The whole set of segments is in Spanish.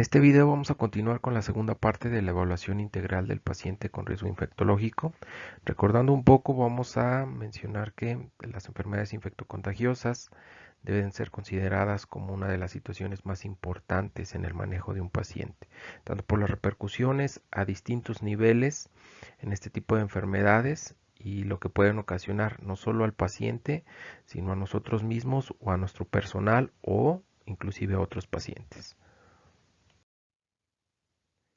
este video vamos a continuar con la segunda parte de la evaluación integral del paciente con riesgo infectológico. Recordando un poco, vamos a mencionar que las enfermedades infectocontagiosas deben ser consideradas como una de las situaciones más importantes en el manejo de un paciente, tanto por las repercusiones a distintos niveles en este tipo de enfermedades y lo que pueden ocasionar no solo al paciente, sino a nosotros mismos o a nuestro personal o inclusive a otros pacientes.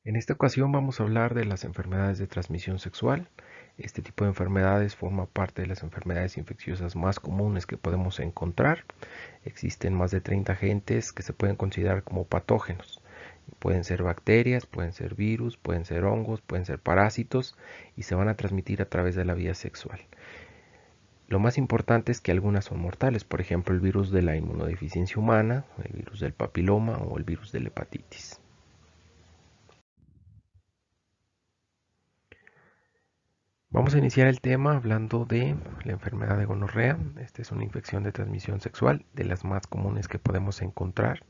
En esta ocasión vamos a hablar de las enfermedades de transmisión sexual. Este tipo de enfermedades forma parte de las enfermedades infecciosas más comunes que podemos encontrar. Existen más de 30 agentes que se pueden considerar como patógenos. Pueden ser bacterias, pueden ser virus, pueden ser hongos, pueden ser parásitos y se van a transmitir a través de la vía sexual. Lo más importante es que algunas son mortales, por ejemplo el virus de la inmunodeficiencia humana, el virus del papiloma o el virus de la hepatitis. Vamos a iniciar el tema hablando de la enfermedad de gonorrea. Esta es una infección de transmisión sexual, de las más comunes que podemos encontrar.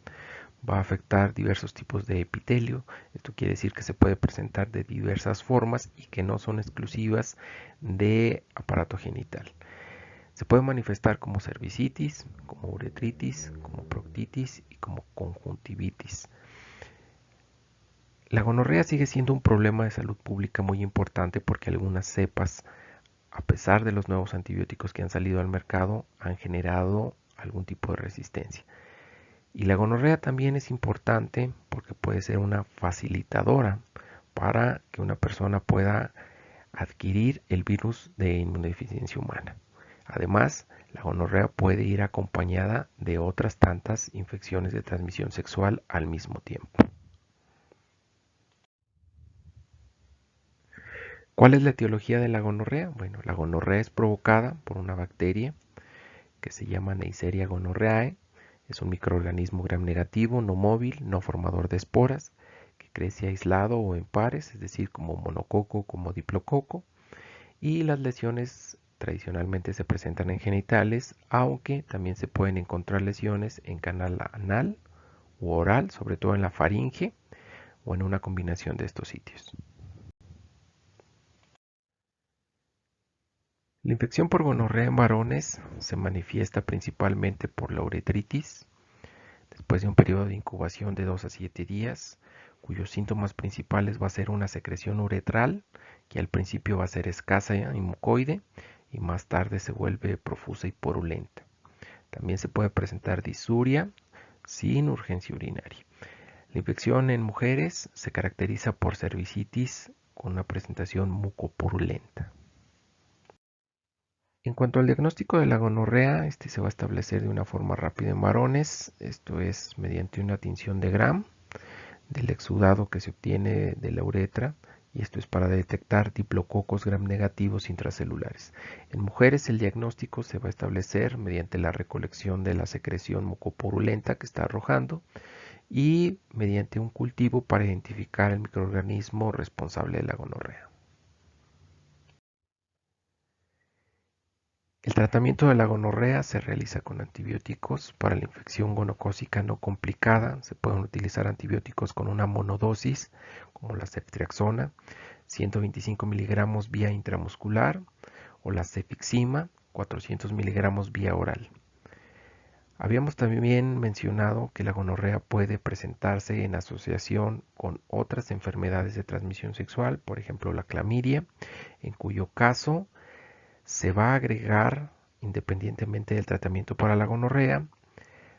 Va a afectar diversos tipos de epitelio. Esto quiere decir que se puede presentar de diversas formas y que no son exclusivas de aparato genital. Se puede manifestar como cervicitis, como uretritis, como proctitis y como conjuntivitis. La gonorrea sigue siendo un problema de salud pública muy importante porque algunas cepas, a pesar de los nuevos antibióticos que han salido al mercado, han generado algún tipo de resistencia. Y la gonorrea también es importante porque puede ser una facilitadora para que una persona pueda adquirir el virus de inmunodeficiencia humana. Además, la gonorrea puede ir acompañada de otras tantas infecciones de transmisión sexual al mismo tiempo. ¿Cuál es la etiología de la gonorrea? Bueno, la gonorrea es provocada por una bacteria que se llama Neisseria gonorrhoeae. Es un microorganismo gram negativo, no móvil, no formador de esporas, que crece aislado o en pares, es decir, como monococo, como diplococo. Y las lesiones tradicionalmente se presentan en genitales, aunque también se pueden encontrar lesiones en canal anal u oral, sobre todo en la faringe o en una combinación de estos sitios. La infección por gonorrea en varones se manifiesta principalmente por la uretritis, después de un periodo de incubación de 2 a 7 días, cuyos síntomas principales va a ser una secreción uretral, que al principio va a ser escasa y mucoide, y más tarde se vuelve profusa y purulenta. También se puede presentar disuria sin urgencia urinaria. La infección en mujeres se caracteriza por cervicitis con una presentación mucopurulenta. En cuanto al diagnóstico de la gonorrea, este se va a establecer de una forma rápida en varones, esto es mediante una tinción de Gram del exudado que se obtiene de la uretra, y esto es para detectar diplococos gram negativos intracelulares. En mujeres el diagnóstico se va a establecer mediante la recolección de la secreción mucopurulenta que está arrojando y mediante un cultivo para identificar el microorganismo responsable de la gonorrea. El tratamiento de la gonorrea se realiza con antibióticos. Para la infección gonocócica no complicada se pueden utilizar antibióticos con una monodosis, como la ceftriaxona, 125 miligramos vía intramuscular, o la cefixima, 400 miligramos vía oral. Habíamos también mencionado que la gonorrea puede presentarse en asociación con otras enfermedades de transmisión sexual, por ejemplo la clamidia, en cuyo caso se va a agregar, independientemente del tratamiento para la gonorrea,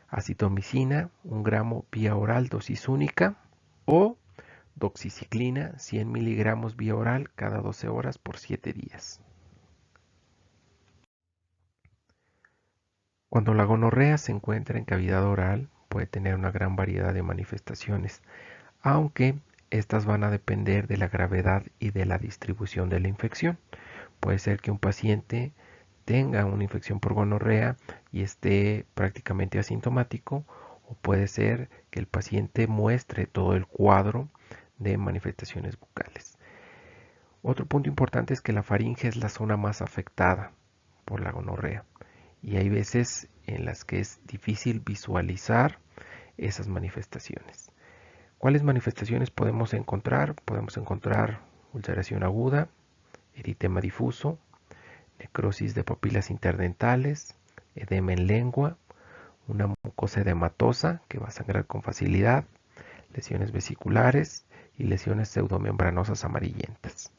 acitromicina, 1 gramo vía oral dosis única, o doxiciclina, 100 miligramos vía oral cada 12 horas por 7 días. Cuando la gonorrea se encuentra en cavidad oral, puede tener una gran variedad de manifestaciones, aunque estas van a depender de la gravedad y de la distribución de la infección. Puede ser que un paciente tenga una infección por gonorrea y esté prácticamente asintomático, o puede ser que el paciente muestre todo el cuadro de manifestaciones bucales. Otro punto importante es que la faringe es la zona más afectada por la gonorrea y hay veces en las que es difícil visualizar esas manifestaciones. ¿Cuáles manifestaciones podemos encontrar? Podemos encontrar ulceración aguda, eritema difuso, necrosis de papilas interdentales, edema en lengua, una mucosa edematosa que va a sangrar con facilidad, lesiones vesiculares y lesiones pseudomembranosas amarillentas.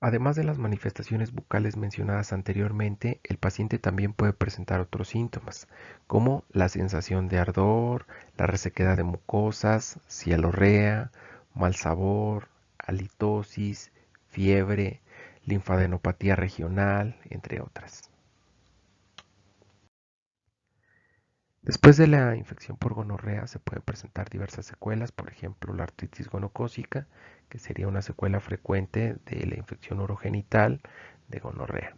Además de las manifestaciones bucales mencionadas anteriormente, el paciente también puede presentar otros síntomas, como la sensación de ardor, la resequedad de mucosas, cialorrea, mal sabor, halitosis, fiebre, linfadenopatía regional, entre otras. Después de la infección por gonorrea se pueden presentar diversas secuelas, por ejemplo la artritis gonocócica, que sería una secuela frecuente de la infección urogenital de gonorrea.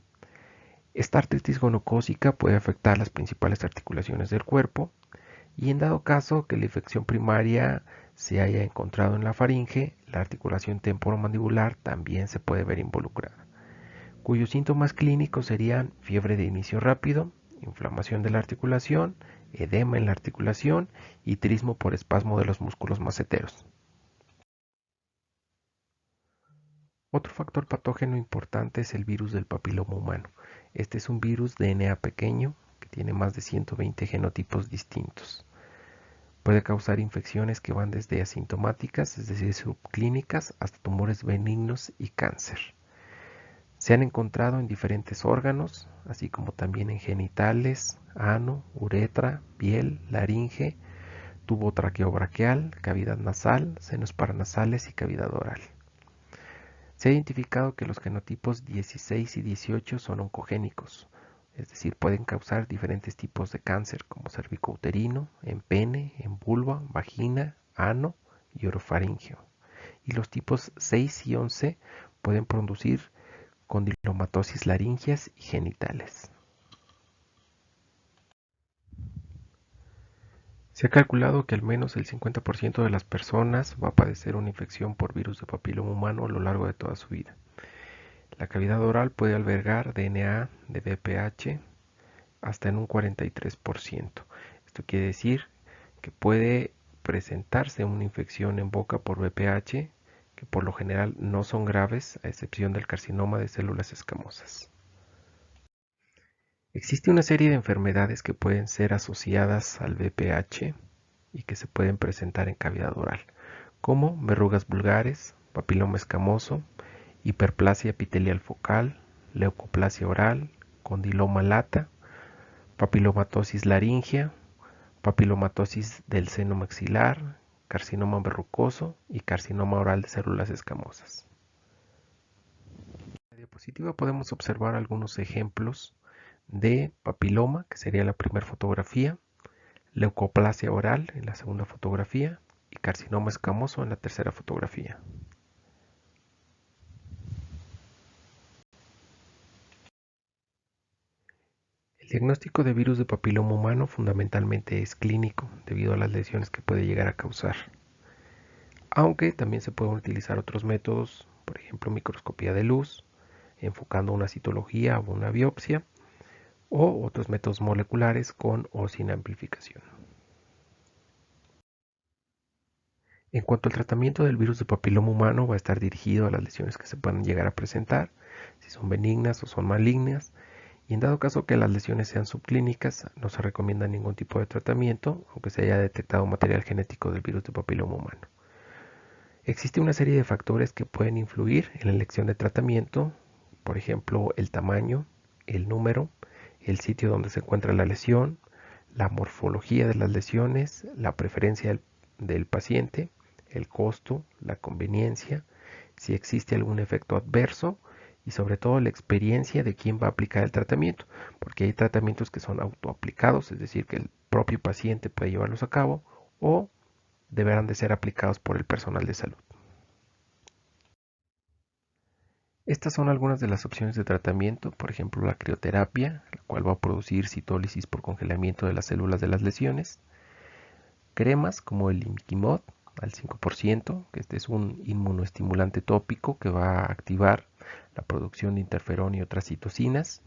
Esta artritis gonocócica puede afectar las principales articulaciones del cuerpo y en dado caso que la infección primaria se haya encontrado en la faringe, la articulación temporomandibular también se puede ver involucrada, cuyos síntomas clínicos serían fiebre de inicio rápido, inflamación de la articulación, edema en la articulación y trismo por espasmo de los músculos maceteros. Otro factor patógeno importante es el virus del papiloma humano. Este es un virus DNA pequeño que tiene más de 120 genotipos distintos. Puede causar infecciones que van desde asintomáticas, es decir, subclínicas, hasta tumores benignos y cáncer. Se han encontrado en diferentes órganos, así como también en genitales, ano, uretra, piel, laringe, tubo traqueobraquial, cavidad nasal, senos paranasales y cavidad oral. Se ha identificado que los genotipos 16 y 18 son oncogénicos, es decir, pueden causar diferentes tipos de cáncer como cervicouterino, en pene, en vulva, vagina, ano y orofaringeo. Y los tipos 6 y 11 pueden producir condilomatosis laringeas y genitales. Se ha calculado que al menos el 50% de las personas va a padecer una infección por virus de papiloma humano a lo largo de toda su vida. La cavidad oral puede albergar DNA de VPH hasta en un 43%. Esto quiere decir que puede presentarse una infección en boca por VPH, que por lo general no son graves, a excepción del carcinoma de células escamosas. Existe una serie de enfermedades que pueden ser asociadas al VPH y que se pueden presentar en cavidad oral, como verrugas vulgares, papiloma escamoso, hiperplasia epitelial focal, leucoplasia oral, condiloma lata, papilomatosis laringea, papilomatosis del seno maxilar, carcinoma verrucoso y carcinoma oral de células escamosas. En la diapositiva podemos observar algunos ejemplos de papiloma, que sería la primera fotografía, leucoplasia oral en la segunda fotografía y carcinoma escamoso en la tercera fotografía. El diagnóstico de virus de papiloma humano fundamentalmente es clínico, debido a las lesiones que puede llegar a causar. Aunque también se pueden utilizar otros métodos, por ejemplo microscopía de luz, enfocando una citología o una biopsia, o otros métodos moleculares con o sin amplificación. En cuanto al tratamiento del virus de papiloma humano, va a estar dirigido a las lesiones que se puedan llegar a presentar, si son benignas o son malignas, y en dado caso que las lesiones sean subclínicas, no se recomienda ningún tipo de tratamiento, aunque se haya detectado material genético del virus de papiloma humano. Existe una serie de factores que pueden influir en la elección de tratamiento, por ejemplo, el tamaño, el número, el sitio donde se encuentra la lesión, la morfología de las lesiones, la preferencia del paciente, el costo, la conveniencia, si existe algún efecto adverso y sobre todo la experiencia de quién va a aplicar el tratamiento, porque hay tratamientos que son autoaplicados, es decir, que el propio paciente puede llevarlos a cabo, o deberán de ser aplicados por el personal de salud. Estas son algunas de las opciones de tratamiento, por ejemplo la crioterapia, la cual va a producir citólisis por congelamiento de las células de las lesiones, cremas como el Imiquimod al 5%, que este es un inmunoestimulante tópico que va a activar la producción de interferón y otras citocinas,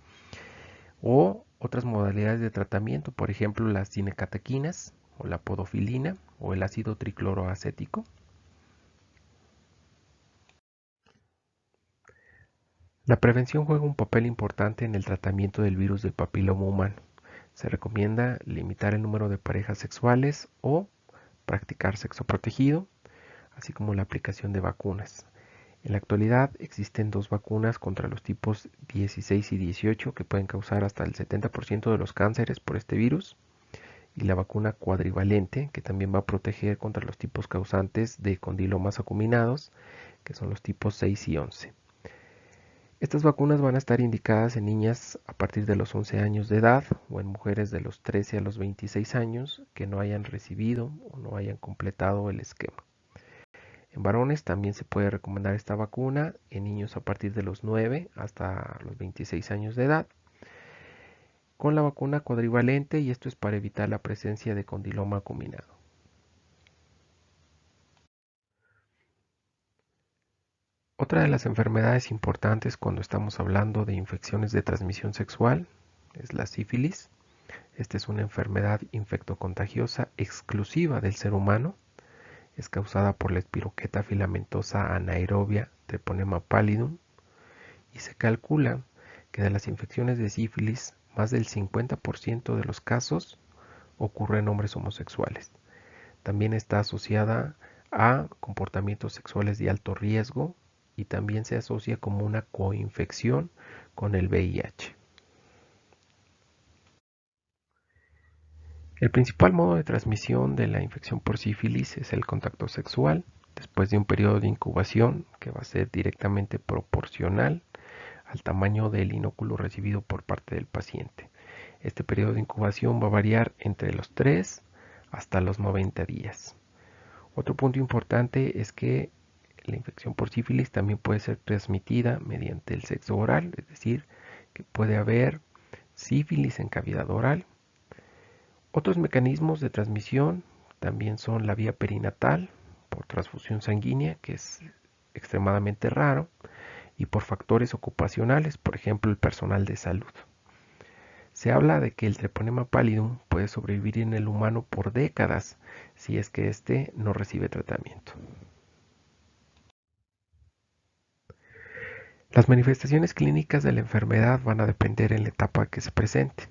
o Otras modalidades de tratamiento, por ejemplo, las cinecatequinas o la podofilina o el ácido tricloroacético. La prevención juega un papel importante en el tratamiento del virus del papiloma humano. Se recomienda limitar el número de parejas sexuales o practicar sexo protegido, así como la aplicación de vacunas. En la actualidad existen dos vacunas contra los tipos 16 y 18 que pueden causar hasta el 70% de los cánceres por este virus, y la vacuna cuadrivalente, que también va a proteger contra los tipos causantes de condilomas acuminados, que son los tipos 6 y 11. Estas vacunas van a estar indicadas en niñas a partir de los 11 años de edad o en mujeres de los 13 a los 26 años que no hayan recibido o no hayan completado el esquema. En varones también se puede recomendar esta vacuna en niños a partir de los 9 hasta los 26 años de edad con la vacuna cuadrivalente, y esto es para evitar la presencia de condiloma acuminado. Otra de las enfermedades importantes cuando estamos hablando de infecciones de transmisión sexual es la sífilis. Esta es una enfermedad infectocontagiosa exclusiva del ser humano. Es causada por la espiroqueta filamentosa anaerobia Treponema pallidum, y se calcula que de las infecciones de sífilis, más del 50% de los casos ocurre en hombres homosexuales. También está asociada a comportamientos sexuales de alto riesgo y también se asocia como una coinfección con el VIH. El principal modo de transmisión de la infección por sífilis es el contacto sexual, después de un periodo de incubación que va a ser directamente proporcional al tamaño del inóculo recibido por parte del paciente. Este periodo de incubación va a variar entre los 3 hasta los 90 días. Otro punto importante es que la infección por sífilis también puede ser transmitida mediante el sexo oral, es decir, que puede haber sífilis en cavidad oral. Otros mecanismos de transmisión también son la vía perinatal, por transfusión sanguínea, que es extremadamente raro, y por factores ocupacionales, por ejemplo, el personal de salud. Se habla de que el Treponema pallidum puede sobrevivir en el humano por décadas si es que éste no recibe tratamiento. Las manifestaciones clínicas de la enfermedad van a depender en la etapa que se presente.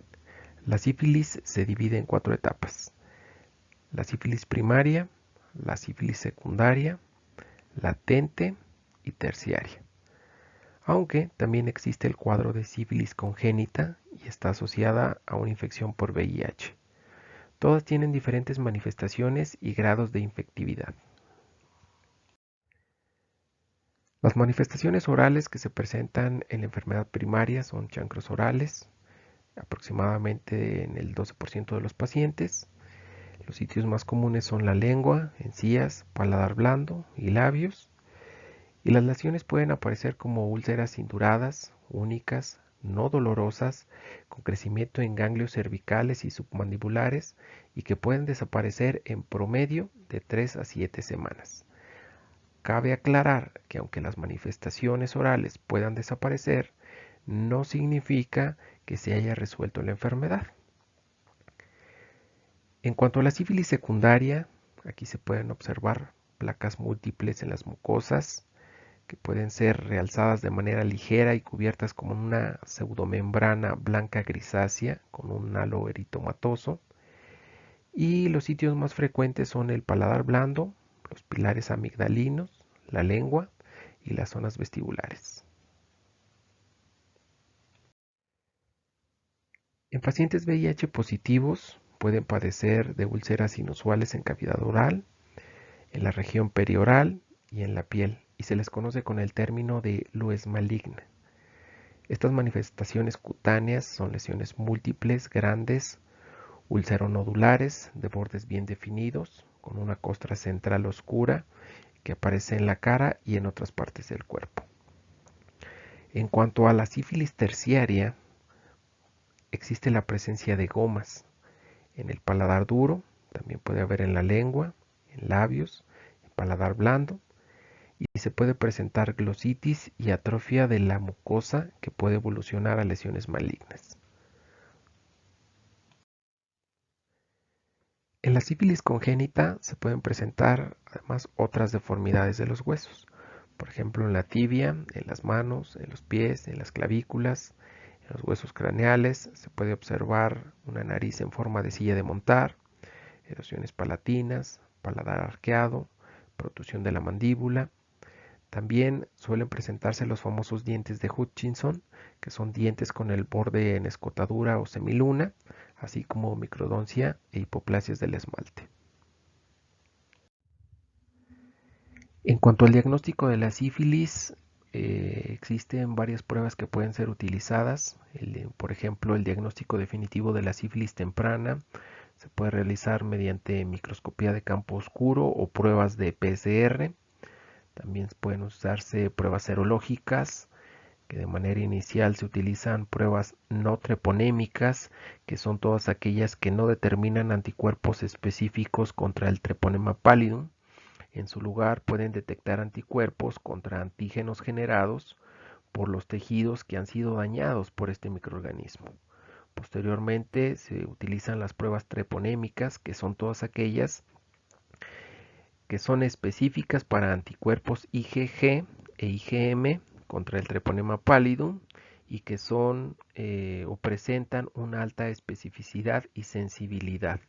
La sífilis se divide en 4 etapas: la sífilis primaria, la sífilis secundaria, latente y terciaria. Aunque también existe el cuadro de sífilis congénita y está asociada a una infección por VIH. Todas tienen diferentes manifestaciones y grados de infectividad. Las manifestaciones orales que se presentan en la enfermedad primaria son chancros orales, aproximadamente en el 12% de los pacientes. Los sitios más comunes son la lengua, encías, paladar blando y labios. Y las lesiones pueden aparecer como úlceras induradas, únicas, no dolorosas, con crecimiento en ganglios cervicales y submandibulares, y que pueden desaparecer en promedio de 3 a 7 semanas. Cabe aclarar que aunque las manifestaciones orales puedan desaparecer, no significa que se haya resuelto la enfermedad. En cuanto a la sífilis secundaria, aquí se pueden observar placas múltiples en las mucosas, que pueden ser realzadas de manera ligera y cubiertas como una pseudomembrana blanca grisácea con un halo eritomatoso. Y los sitios más frecuentes son el paladar blando, los pilares amigdalinos, la lengua y las zonas vestibulares. En pacientes VIH positivos pueden padecer de úlceras inusuales en cavidad oral, en la región perioral y en la piel, y se les conoce con el término de lues maligna. Estas manifestaciones cutáneas son lesiones múltiples, grandes, ulceronodulares, de bordes bien definidos, con una costra central oscura que aparece en la cara y en otras partes del cuerpo. En cuanto a la sífilis terciaria, existe la presencia de gomas en el paladar duro, también puede haber en la lengua, en labios, en paladar blando, y se puede presentar glositis y atrofia de la mucosa que puede evolucionar a lesiones malignas. En la sífilis congénita se pueden presentar además otras deformidades de los huesos, por ejemplo en la tibia, en las manos, en los pies, en las clavículas, en los huesos craneales. Se puede observar una nariz en forma de silla de montar, erosiones palatinas, paladar arqueado, protrusión de la mandíbula. También suelen presentarse los famosos dientes de Hutchinson, que son dientes con el borde en escotadura o semiluna, así como microdoncia e hipoplasias del esmalte. En cuanto al diagnóstico de la sífilis, existen varias pruebas que pueden ser utilizadas. Por ejemplo, el diagnóstico definitivo de la sífilis temprana se puede realizar mediante microscopía de campo oscuro o pruebas de PCR. También pueden usarse pruebas serológicas, que de manera inicial se utilizan pruebas no treponémicas, que son todas aquellas que no determinan anticuerpos específicos contra el treponema pallidum. En su lugar pueden detectar anticuerpos contra antígenos generados por los tejidos que han sido dañados por este microorganismo. Posteriormente se utilizan las pruebas treponémicas, que son todas aquellas que son específicas para anticuerpos IgG e IgM contra el treponema pallidum y que son o presentan una alta especificidad y sensibilidad,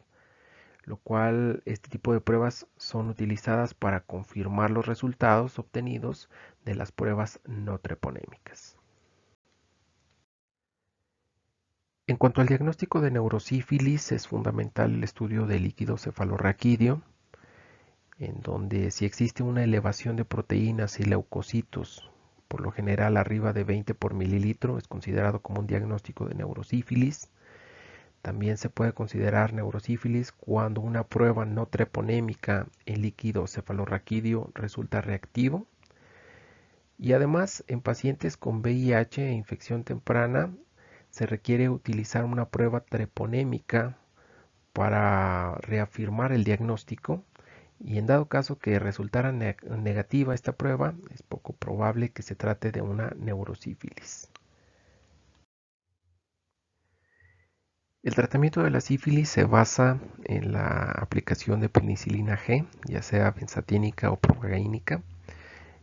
lo cual este tipo de pruebas son utilizadas para confirmar los resultados obtenidos de las pruebas no treponémicas. En cuanto al diagnóstico de neurosífilis, es fundamental el estudio del líquido cefalorraquídeo, en donde si existe una elevación de proteínas y leucocitos, por lo general arriba de 20 por mililitro, es considerado como un diagnóstico de neurosífilis. También se puede considerar neurosífilis cuando una prueba no treponémica en líquido cefalorraquídeo resulta reactivo. Y además, en pacientes con VIH e infección temprana, se requiere utilizar una prueba treponémica para reafirmar el diagnóstico. Y en dado caso que resultara negativa esta prueba, es poco probable que se trate de una neurosífilis. El tratamiento de la sífilis se basa en la aplicación de penicilina G, ya sea benzatínica o procaínica.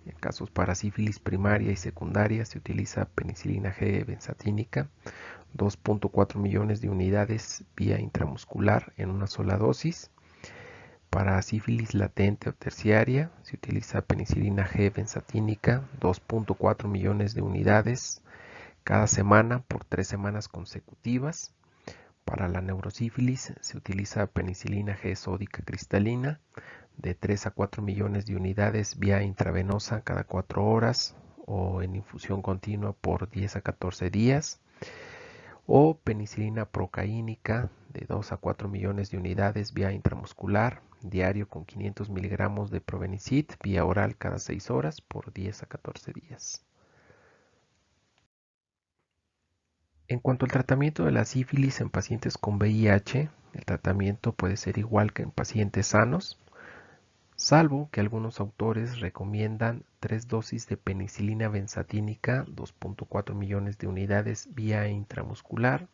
En casos para sífilis primaria y secundaria se utiliza penicilina G benzatínica, 2.4 millones de unidades vía intramuscular en una sola dosis. Para sífilis latente o terciaria se utiliza penicilina G benzatínica, 2.4 millones de unidades cada semana por 3 semanas consecutivas. Para la neurosífilis se utiliza penicilina G sódica cristalina, de 3 a 4 millones de unidades vía intravenosa cada 4 horas o en infusión continua por 10 a 14 días. O penicilina procaínica, de 2 a 4 millones de unidades vía intramuscular diario con 500 miligramos de probenicid vía oral cada 6 horas por 10 a 14 días. En cuanto al tratamiento de la sífilis en pacientes con VIH, el tratamiento puede ser igual que en pacientes sanos, salvo que algunos autores recomiendan 3 dosis de penicilina benzatínica, 2.4 millones de unidades vía intramuscular,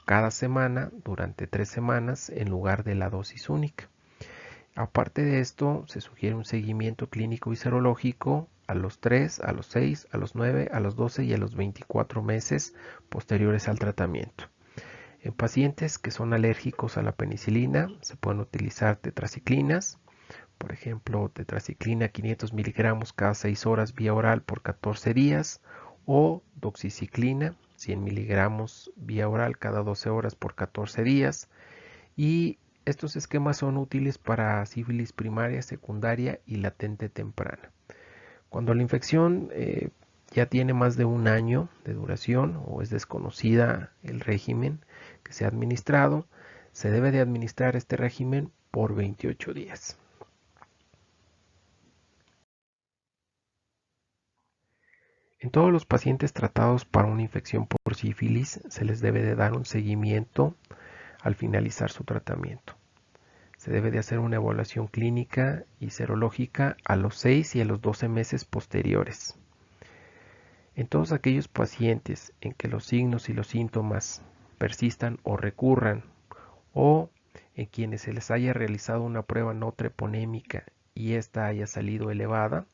cada semana durante 3 semanas en lugar de la dosis única. Aparte de esto, se sugiere un seguimiento clínico y serológico a los 3, a los 6, a los 9, a los 12 y a los 24 meses posteriores al tratamiento. En pacientes que son alérgicos a la penicilina, se pueden utilizar tetraciclinas, por ejemplo, tetraciclina 500 miligramos cada 6 horas vía oral por 14 días, o doxiciclina 100 miligramos vía oral cada 12 horas por 14 días. Y estos esquemas son útiles para sífilis primaria, secundaria y latente temprana. Cuando la infección ya tiene más de un año de duración o es desconocida el régimen que se ha administrado, se debe de administrar este régimen por 28 días. En todos los pacientes tratados para una infección por sífilis se les debe de dar un seguimiento al finalizar su tratamiento. Se debe de hacer una evaluación clínica y serológica a los 6 y a los 12 meses posteriores. En todos aquellos pacientes en que los signos y los síntomas persistan o recurran, o en quienes se les haya realizado una prueba no treponémica y ésta haya salido elevada,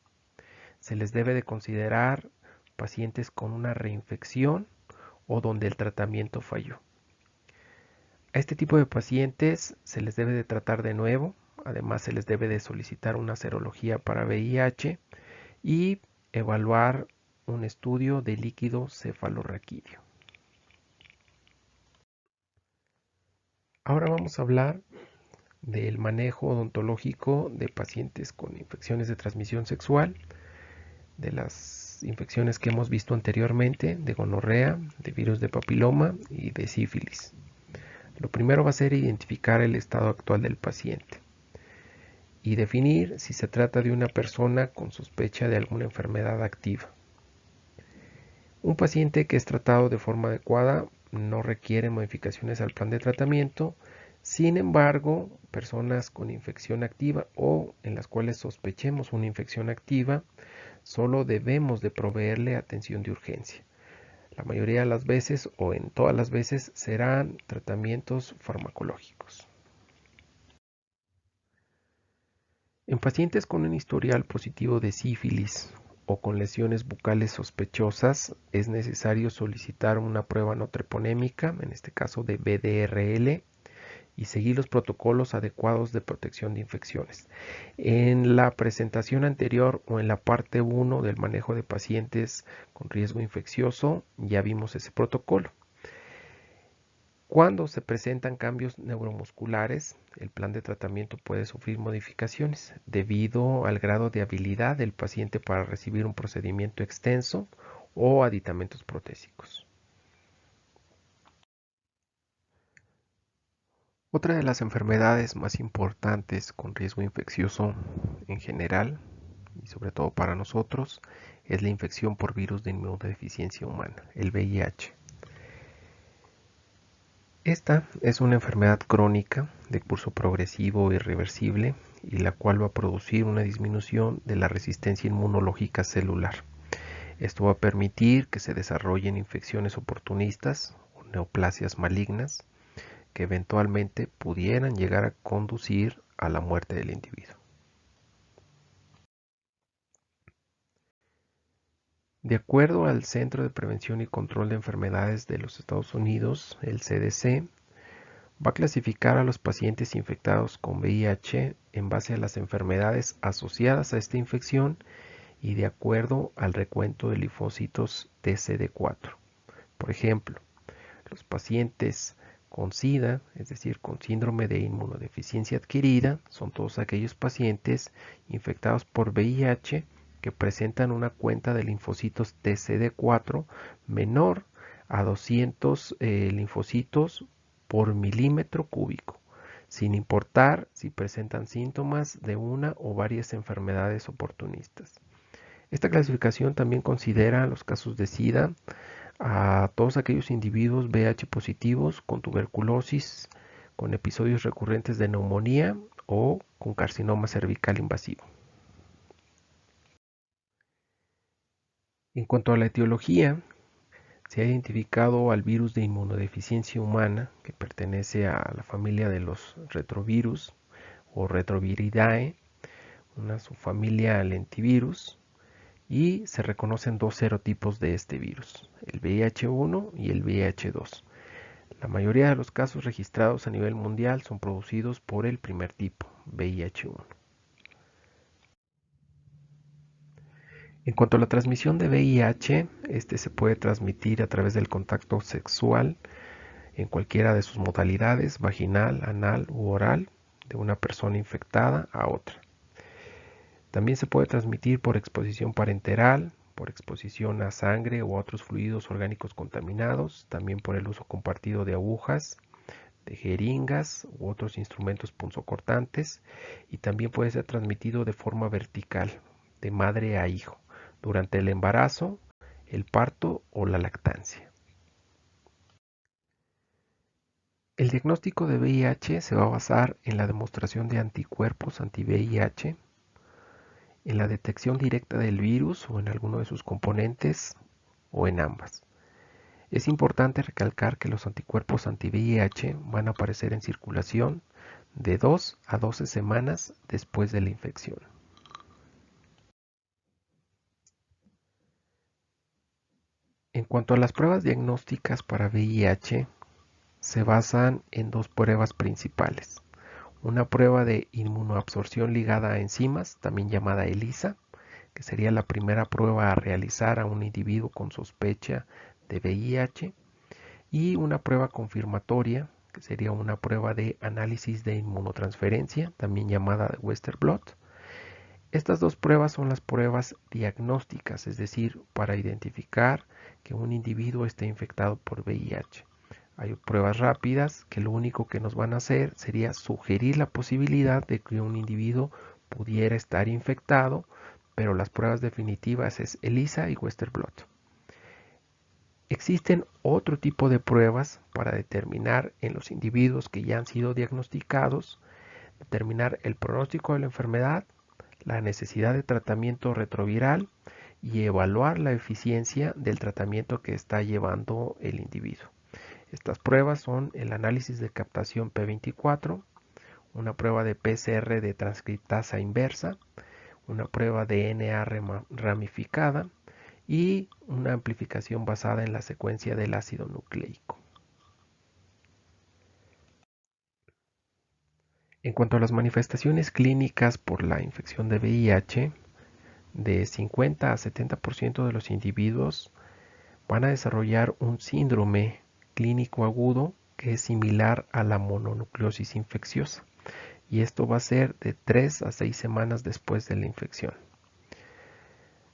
se les debe de considerar pacientes con una reinfección o donde el tratamiento falló. A este tipo de pacientes se les debe de tratar de nuevo, además se les debe de solicitar una serología para VIH y evaluar un estudio de líquido cefalorraquídeo. Ahora vamos a hablar del manejo odontológico de pacientes con infecciones de transmisión sexual, de las infecciones que hemos visto anteriormente, de gonorrea, de virus de papiloma y de sífilis. Lo primero va a ser identificar el estado actual del paciente y definir si se trata de una persona con sospecha de alguna enfermedad activa. Un paciente que es tratado de forma adecuada no requiere modificaciones al plan de tratamiento. Sin embargo, personas con infección activa o en las cuales sospechemos una infección activa, solo debemos de proveerle atención de urgencia. La mayoría de las veces o en todas las veces serán tratamientos farmacológicos. En pacientes con un historial positivo de sífilis o con lesiones bucales sospechosas, es necesario solicitar una prueba no treponémica, en este caso de BDRL, y seguir los protocolos adecuados de protección de infecciones. En la presentación anterior o en la parte 1 del manejo de pacientes con riesgo infeccioso, ya vimos ese protocolo. Cuando se presentan cambios neuromusculares, el plan de tratamiento puede sufrir modificaciones debido al grado de habilidad del paciente para recibir un procedimiento extenso o aditamentos protésicos. Otra de las enfermedades más importantes con riesgo infeccioso en general, y sobre todo para nosotros, es la infección por virus de inmunodeficiencia humana, el VIH. Esta es una enfermedad crónica de curso progresivo e irreversible y la cual va a producir una disminución de la resistencia inmunológica celular. Esto va a permitir que se desarrollen infecciones oportunistas o neoplasias malignas que eventualmente pudieran llegar a conducir a la muerte del individuo. De acuerdo al Centro de Prevención y Control de Enfermedades de los Estados Unidos, el CDC, va a clasificar a los pacientes infectados con VIH en base a las enfermedades asociadas a esta infección y de acuerdo al recuento de linfocitos TCD4. Por ejemplo, los pacientes con SIDA, es decir, con síndrome de inmunodeficiencia adquirida, son todos aquellos pacientes infectados por VIH que presentan una cuenta de linfocitos TCD4 menor a 200 linfocitos por milímetro cúbico, sin importar si presentan síntomas de una o varias enfermedades oportunistas. Esta clasificación también considera los casos de SIDA a todos aquellos individuos VIH positivos con tuberculosis, con episodios recurrentes de neumonía o con carcinoma cervical invasivo. En cuanto a la etiología, se ha identificado al virus de inmunodeficiencia humana, que pertenece a la familia de los retrovirus o Retroviridae, una subfamilia lentivirus, y se reconocen dos serotipos de este virus, el VIH1 y el VIH2. La mayoría de los casos registrados a nivel mundial son producidos por el primer tipo, VIH1. En cuanto a la transmisión de VIH, este se puede transmitir a través del contacto sexual en cualquiera de sus modalidades, vaginal, anal u oral, de una persona infectada a otra. También se puede transmitir por exposición parenteral, por exposición a sangre u otros fluidos orgánicos contaminados, también por el uso compartido de agujas, de jeringas u otros instrumentos punzocortantes, y también puede ser transmitido de forma vertical, de madre a hijo, durante el embarazo, el parto o la lactancia. El diagnóstico de VIH se va a basar en la demostración de anticuerpos anti-VIH, en la detección directa del virus o en alguno de sus componentes o en ambas. Es importante recalcar que los anticuerpos anti-VIH van a aparecer en circulación de 2 a 12 semanas después de la infección. En cuanto a las pruebas diagnósticas para VIH, se basan en dos pruebas principales. Una prueba de inmunoabsorción ligada a enzimas, también llamada ELISA, que sería la primera prueba a realizar a un individuo con sospecha de VIH, y una prueba confirmatoria, que sería una prueba de análisis de inmunotransferencia, también llamada Western blot. Estas dos pruebas son las pruebas diagnósticas, es decir, para identificar que un individuo esté infectado por VIH. Hay pruebas rápidas que lo único que nos van a hacer sería sugerir la posibilidad de que un individuo pudiera estar infectado, pero las pruebas definitivas es ELISA y Western blot. Existen otro tipo de pruebas para determinar en los individuos que ya han sido diagnosticados, determinar el pronóstico de la enfermedad, la necesidad de tratamiento retroviral y evaluar la eficiencia del tratamiento que está llevando el individuo. Estas pruebas son el análisis de captación P24, una prueba de PCR de transcriptasa inversa, una prueba de DNA ramificada y una amplificación basada en la secuencia del ácido nucleico. En cuanto a las manifestaciones clínicas por la infección de VIH, de 50 a 70% de los individuos van a desarrollar un síndrome clínico agudo que es similar a la mononucleosis infecciosa, y esto va a ser de 3 a 6 semanas después de la infección.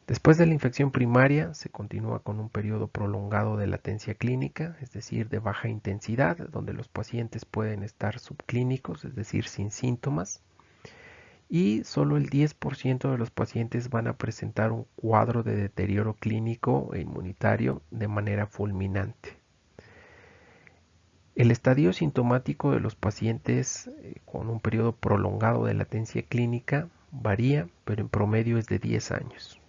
Después de la infección primaria se continúa con un periodo prolongado de latencia clínica, es decir, de baja intensidad, donde los pacientes pueden estar subclínicos, es decir, sin síntomas, y solo el 10% de los pacientes van a presentar un cuadro de deterioro clínico e inmunitario de manera fulminante. El estadio sintomático de los pacientes con un periodo prolongado de latencia clínica varía, pero en promedio es de 10 años.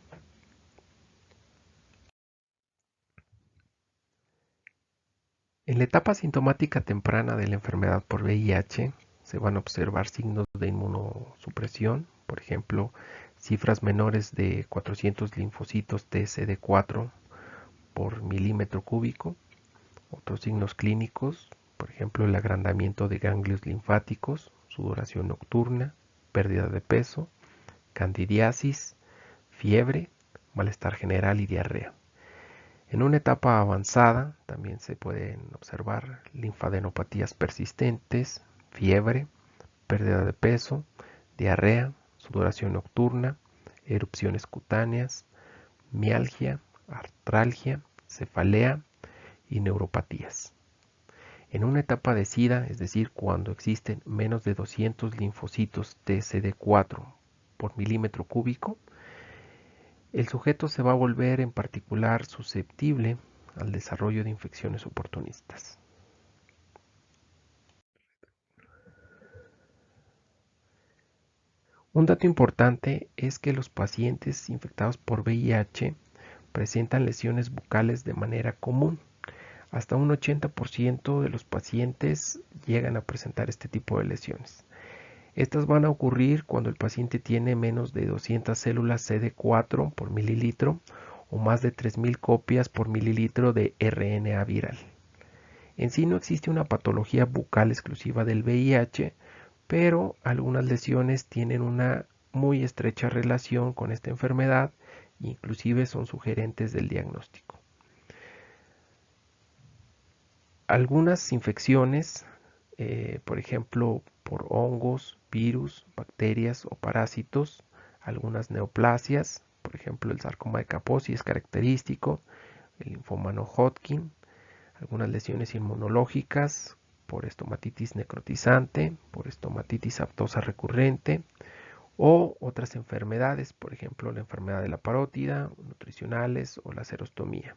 En la etapa sintomática temprana de la enfermedad por VIH se van a observar signos de inmunosupresión, por ejemplo, cifras menores de 400 linfocitos TCD4 por milímetro cúbico. Otros signos clínicos, por ejemplo, el agrandamiento de ganglios linfáticos, sudoración nocturna, pérdida de peso, candidiasis, fiebre, malestar general y diarrea. En una etapa avanzada también se pueden observar linfadenopatías persistentes, fiebre, pérdida de peso, diarrea, sudoración nocturna, erupciones cutáneas, mialgia, artralgia, cefalea y neuropatías. En una etapa de SIDA, es decir, cuando existen menos de 200 linfocitos TCD4 por milímetro cúbico, el sujeto se va a volver en particular susceptible al desarrollo de infecciones oportunistas. Un dato importante es que los pacientes infectados por VIH presentan lesiones bucales de manera común. Hasta un 80% de los pacientes llegan a presentar este tipo de lesiones. Estas van a ocurrir cuando el paciente tiene menos de 200 células CD4 por mililitro o más de 3000 copias por mililitro de RNA viral. En sí no existe una patología bucal exclusiva del VIH, pero algunas lesiones tienen una muy estrecha relación con esta enfermedad e inclusive son sugerentes del diagnóstico. Algunas infecciones, por ejemplo, por hongos, virus, bacterias o parásitos, algunas neoplasias, por ejemplo, el sarcoma de Kaposi es característico, el linfoma no Hodgkin, algunas lesiones inmunológicas por estomatitis necrotizante, por estomatitis aftosa recurrente o otras enfermedades, por ejemplo, la enfermedad de la parótida, nutricionales o la serostomía.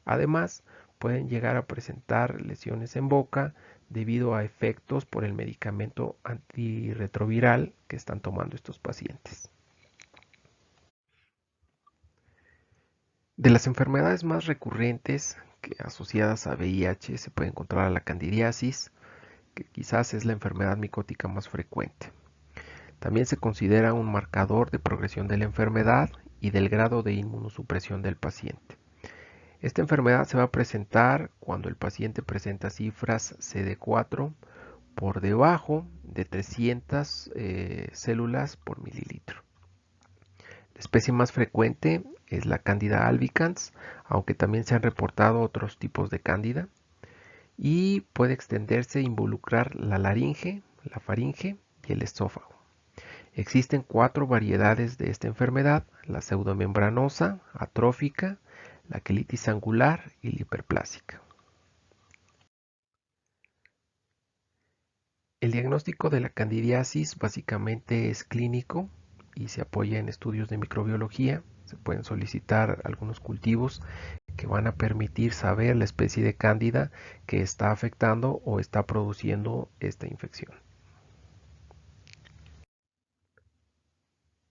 Además, pueden llegar a presentar lesiones en boca debido a efectos por el medicamento antirretroviral que están tomando estos pacientes. De las enfermedades más recurrentes asociadas a VIH se puede encontrar la candidiasis, que quizás es la enfermedad micótica más frecuente. También se considera un marcador de progresión de la enfermedad y del grado de inmunosupresión del paciente. Esta enfermedad se va a presentar cuando el paciente presenta cifras CD4 por debajo de 300 células por mililitro. La especie más frecuente es la Candida albicans, aunque también se han reportado otros tipos de Cándida, y puede extenderse e involucrar la laringe, la faringe y el esófago. Existen 4 variedades de esta enfermedad: la pseudomembranosa, atrófica, la quelitis angular y la hiperplásica. El diagnóstico de la candidiasis básicamente es clínico y se apoya en estudios de microbiología. Se pueden solicitar algunos cultivos que van a permitir saber la especie de cándida que está afectando o está produciendo esta infección.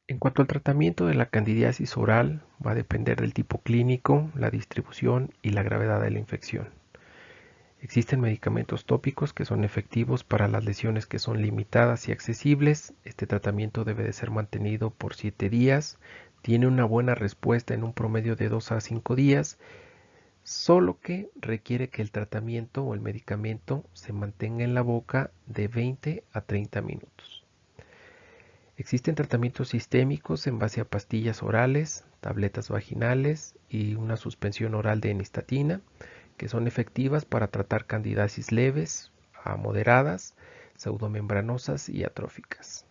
En cuanto al tratamiento de la candidiasis oral, va a depender del tipo clínico, la distribución y la gravedad de la infección. Existen medicamentos tópicos que son efectivos para las lesiones que son limitadas y accesibles. Este tratamiento debe de ser mantenido por 7 días. Tiene una buena respuesta en un promedio de 2 a 5 días, solo que requiere que el tratamiento o el medicamento se mantenga en la boca de 20 a 30 minutos. Existen tratamientos sistémicos en base a pastillas orales, tabletas vaginales y una suspensión oral de enistatina, que son efectivas para tratar candidiasis leves a moderadas, pseudomembranosas y atróficas.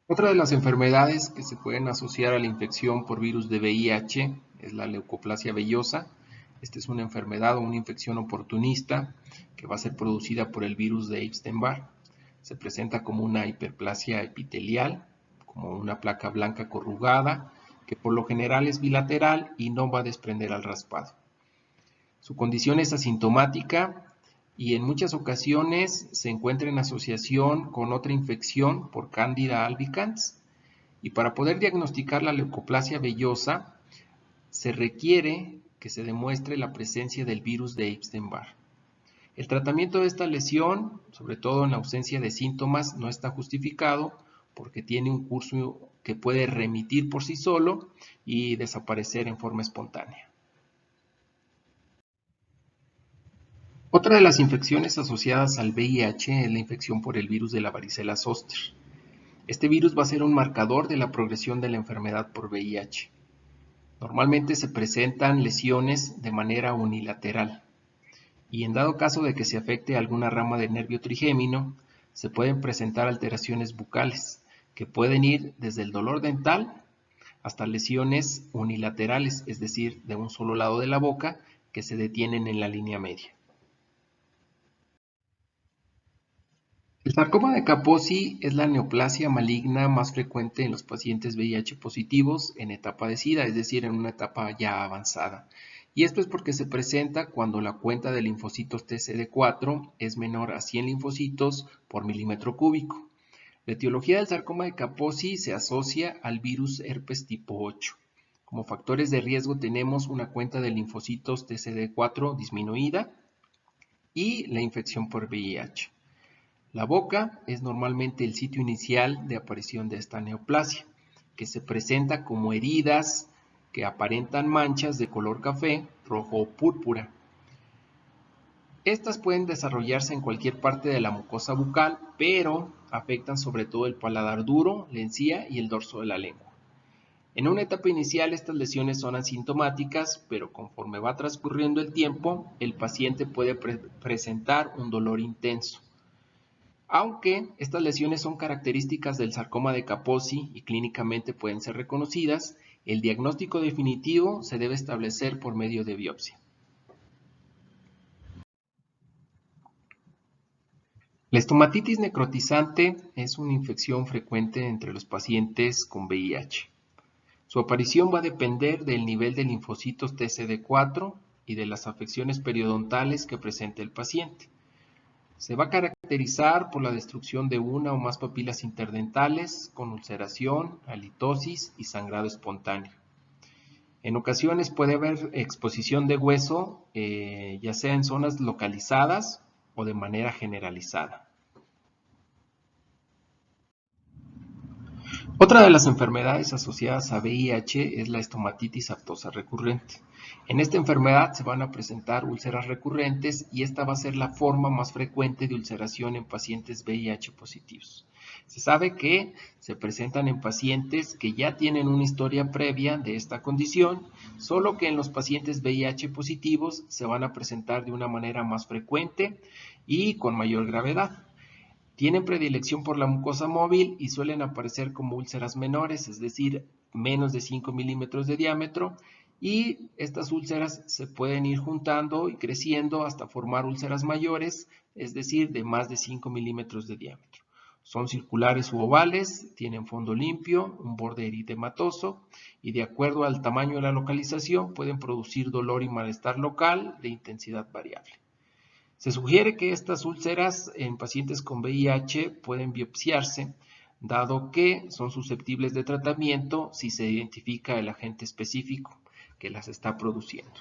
Otra de las enfermedades que se pueden asociar a la infección por virus de VIH es la leucoplasia vellosa. Esta es una enfermedad o una infección oportunista que va a ser producida por el virus de Epstein-Barr. Se presenta como una hiperplasia epitelial, como una placa blanca corrugada, que por lo general es bilateral y no va a desprender al raspado. Su condición es asintomática y en muchas ocasiones se encuentra en asociación con otra infección por Candida albicans, y para poder diagnosticar la leucoplasia vellosa se requiere que se demuestre la presencia del virus de Epstein-Barr. El tratamiento de esta lesión, sobre todo en ausencia de síntomas, no está justificado porque tiene un curso que puede remitir por sí solo y desaparecer en forma espontánea. Otra de las infecciones asociadas al VIH es la infección por el virus de la varicela zóster. Este virus va a ser un marcador de la progresión de la enfermedad por VIH. Normalmente se presentan lesiones de manera unilateral y en dado caso de que se afecte alguna rama del nervio trigémino, se pueden presentar alteraciones bucales que pueden ir desde el dolor dental hasta lesiones unilaterales, es decir, de un solo lado de la boca que se detienen en la línea media. El sarcoma de Kaposi es la neoplasia maligna más frecuente en los pacientes VIH positivos en etapa de SIDA, es decir, en una etapa ya avanzada. Y esto es porque se presenta cuando la cuenta de linfocitos TCD4 es menor a 100 linfocitos por milímetro cúbico. La etiología del sarcoma de Kaposi se asocia al virus herpes tipo 8. Como factores de riesgo tenemos una cuenta de linfocitos TCD4 disminuida y la infección por VIH. La boca es normalmente el sitio inicial de aparición de esta neoplasia, que se presenta como heridas que aparentan manchas de color café, rojo o púrpura. Estas pueden desarrollarse en cualquier parte de la mucosa bucal, pero afectan sobre todo el paladar duro, la encía y el dorso de la lengua. En una etapa inicial estas lesiones son asintomáticas, pero conforme va transcurriendo el tiempo, el paciente puede presentar un dolor intenso. Aunque estas lesiones son características del sarcoma de Kaposi y clínicamente pueden ser reconocidas, el diagnóstico definitivo se debe establecer por medio de biopsia. La estomatitis necrotizante es una infección frecuente entre los pacientes con VIH. Su aparición va a depender del nivel de linfocitos TCD4 y de las afecciones periodontales que presente el paciente. Se va a caracterizar por la destrucción de una o más papilas interdentales con ulceración, halitosis y sangrado espontáneo. En ocasiones puede haber exposición de hueso, ya sea en zonas localizadas o de manera generalizada. Otra de las enfermedades asociadas a VIH es la estomatitis aftosa recurrente. En esta enfermedad se van a presentar úlceras recurrentes y esta va a ser la forma más frecuente de ulceración en pacientes VIH positivos. Se sabe que se presentan en pacientes que ya tienen una historia previa de esta condición, solo que en los pacientes VIH positivos se van a presentar de una manera más frecuente y con mayor gravedad. Tienen predilección por la mucosa móvil y suelen aparecer como úlceras menores, es decir, menos de 5 milímetros de diámetro, y estas úlceras se pueden ir juntando y creciendo hasta formar úlceras mayores, es decir, de más de 5 milímetros de diámetro. Son circulares u ovales, tienen fondo limpio, un borde eritematoso y de acuerdo al tamaño de la localización pueden producir dolor y malestar local de intensidad variable. Se sugiere que estas úlceras en pacientes con VIH pueden biopsiarse, dado que son susceptibles de tratamiento si se identifica el agente específico que las está produciendo.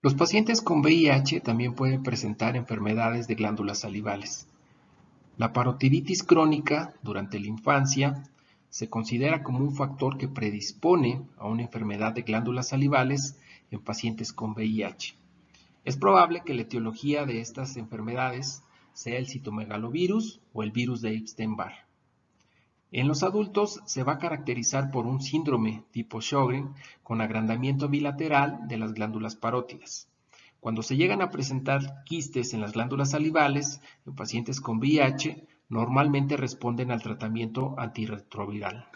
Los pacientes con VIH también pueden presentar enfermedades de glándulas salivales. La parotiditis crónica durante la infancia se considera como un factor que predispone a una enfermedad de glándulas salivales en pacientes con VIH. Es probable que la etiología de estas enfermedades sea el citomegalovirus o el virus de Epstein-Barr. En los adultos se va a caracterizar por un síndrome tipo Sjögren con agrandamiento bilateral de las glándulas parótidas. Cuando se llegan a presentar quistes en las glándulas salivales en pacientes con VIH, normalmente responden al tratamiento antirretroviral.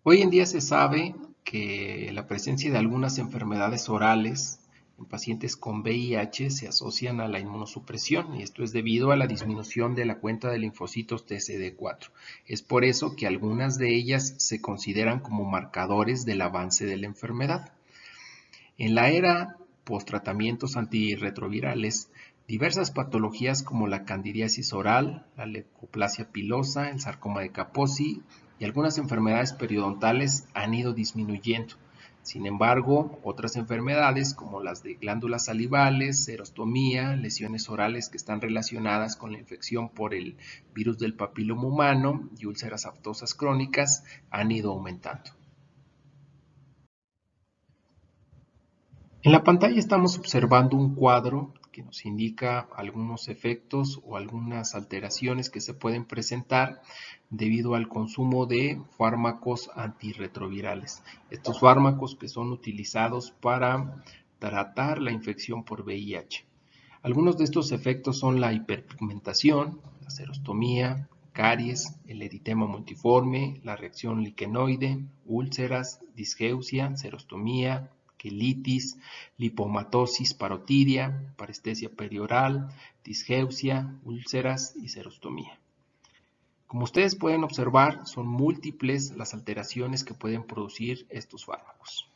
Hoy en día se sabe que la presencia de algunas enfermedades orales en pacientes con VIH se asocian a la inmunosupresión y esto es debido a la disminución de la cuenta de linfocitos TCD4. Es por eso que algunas de ellas se consideran como marcadores del avance de la enfermedad. En la era post-tratamientos antirretrovirales, diversas patologías como la candidiasis oral, la leucoplasia pilosa, el sarcoma de Kaposi y algunas enfermedades periodontales han ido disminuyendo. Sin embargo, otras enfermedades como las de glándulas salivales, serostomía, lesiones orales que están relacionadas con la infección por el virus del papiloma humano y úlceras aftosas crónicas han ido aumentando. En la pantalla estamos observando un cuadro que nos indica algunos efectos o algunas alteraciones que se pueden presentar debido al consumo de fármacos antirretrovirales. Estos fármacos que son utilizados para tratar la infección por VIH. Algunos de estos efectos son la hiperpigmentación, la serostomía, caries, el eritema multiforme, la reacción liquenoide, úlceras, disgeusia, serostomía, quelitis, lipomatosis parotidia, parestesia perioral, disgeusia, úlceras y serostomía. Como ustedes pueden observar, son múltiples las alteraciones que pueden producir estos fármacos.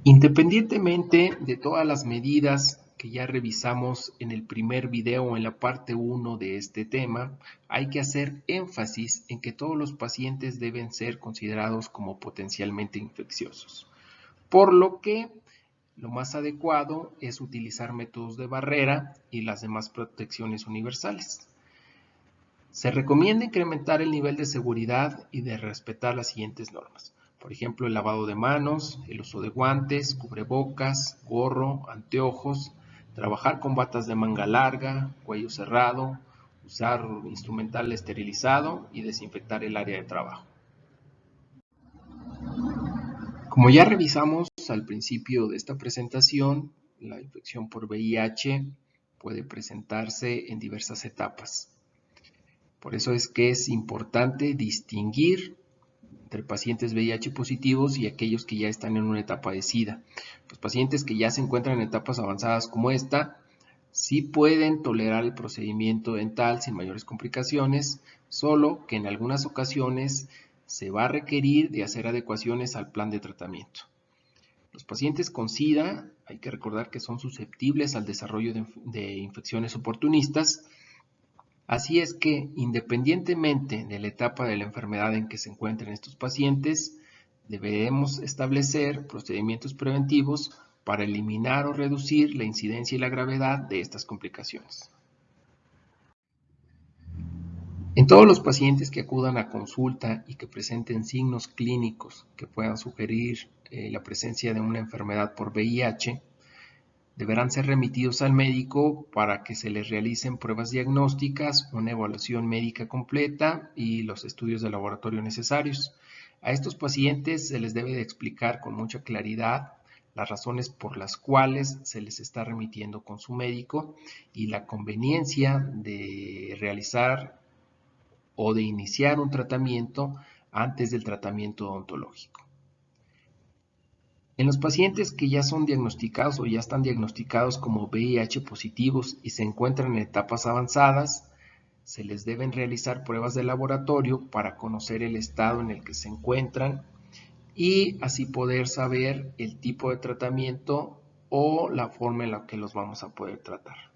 Independientemente de todas las medidas que ya revisamos en el primer video o en la parte 1 de este tema, hay que hacer énfasis en que todos los pacientes deben ser considerados como potencialmente infecciosos, por lo que lo más adecuado es utilizar métodos de barrera y las demás protecciones universales. Se recomienda incrementar el nivel de seguridad y de respetar las siguientes normas. Por ejemplo, el lavado de manos, el uso de guantes, cubrebocas, gorro, anteojos, trabajar con batas de manga larga, cuello cerrado, usar instrumental esterilizado y desinfectar el área de trabajo. Como ya revisamos al principio de esta presentación, la infección por VIH puede presentarse en diversas etapas. Por eso es que es importante distinguir entre pacientes VIH positivos y aquellos que ya están en una etapa de SIDA. Los pacientes que ya se encuentran en etapas avanzadas como esta, sí pueden tolerar el procedimiento dental sin mayores complicaciones, solo que en algunas ocasiones se va a requerir de hacer adecuaciones al plan de tratamiento. Los pacientes con SIDA Hay que recordar que son susceptibles al desarrollo de infecciones oportunistas. Así es que, independientemente de la etapa de la enfermedad en que se encuentren estos pacientes, debemos establecer procedimientos preventivos para eliminar o reducir la incidencia y la gravedad de estas complicaciones. En todos los pacientes que acudan a consulta y que presenten signos clínicos que puedan sugerir la presencia de una enfermedad por VIH, deberán ser remitidos al médico para que se les realicen pruebas diagnósticas, una evaluación médica completa y los estudios de laboratorio necesarios. A estos pacientes se les debe de explicar con mucha claridad las razones por las cuales se les está remitiendo con su médico y la conveniencia de realizar o de iniciar un tratamiento antes del tratamiento odontológico. En los pacientes que ya son diagnosticados o ya están diagnosticados como VIH positivos y se encuentran en etapas avanzadas, se les deben realizar pruebas de laboratorio para conocer el estado en el que se encuentran y así poder saber el tipo de tratamiento o la forma en la que los vamos a poder tratar.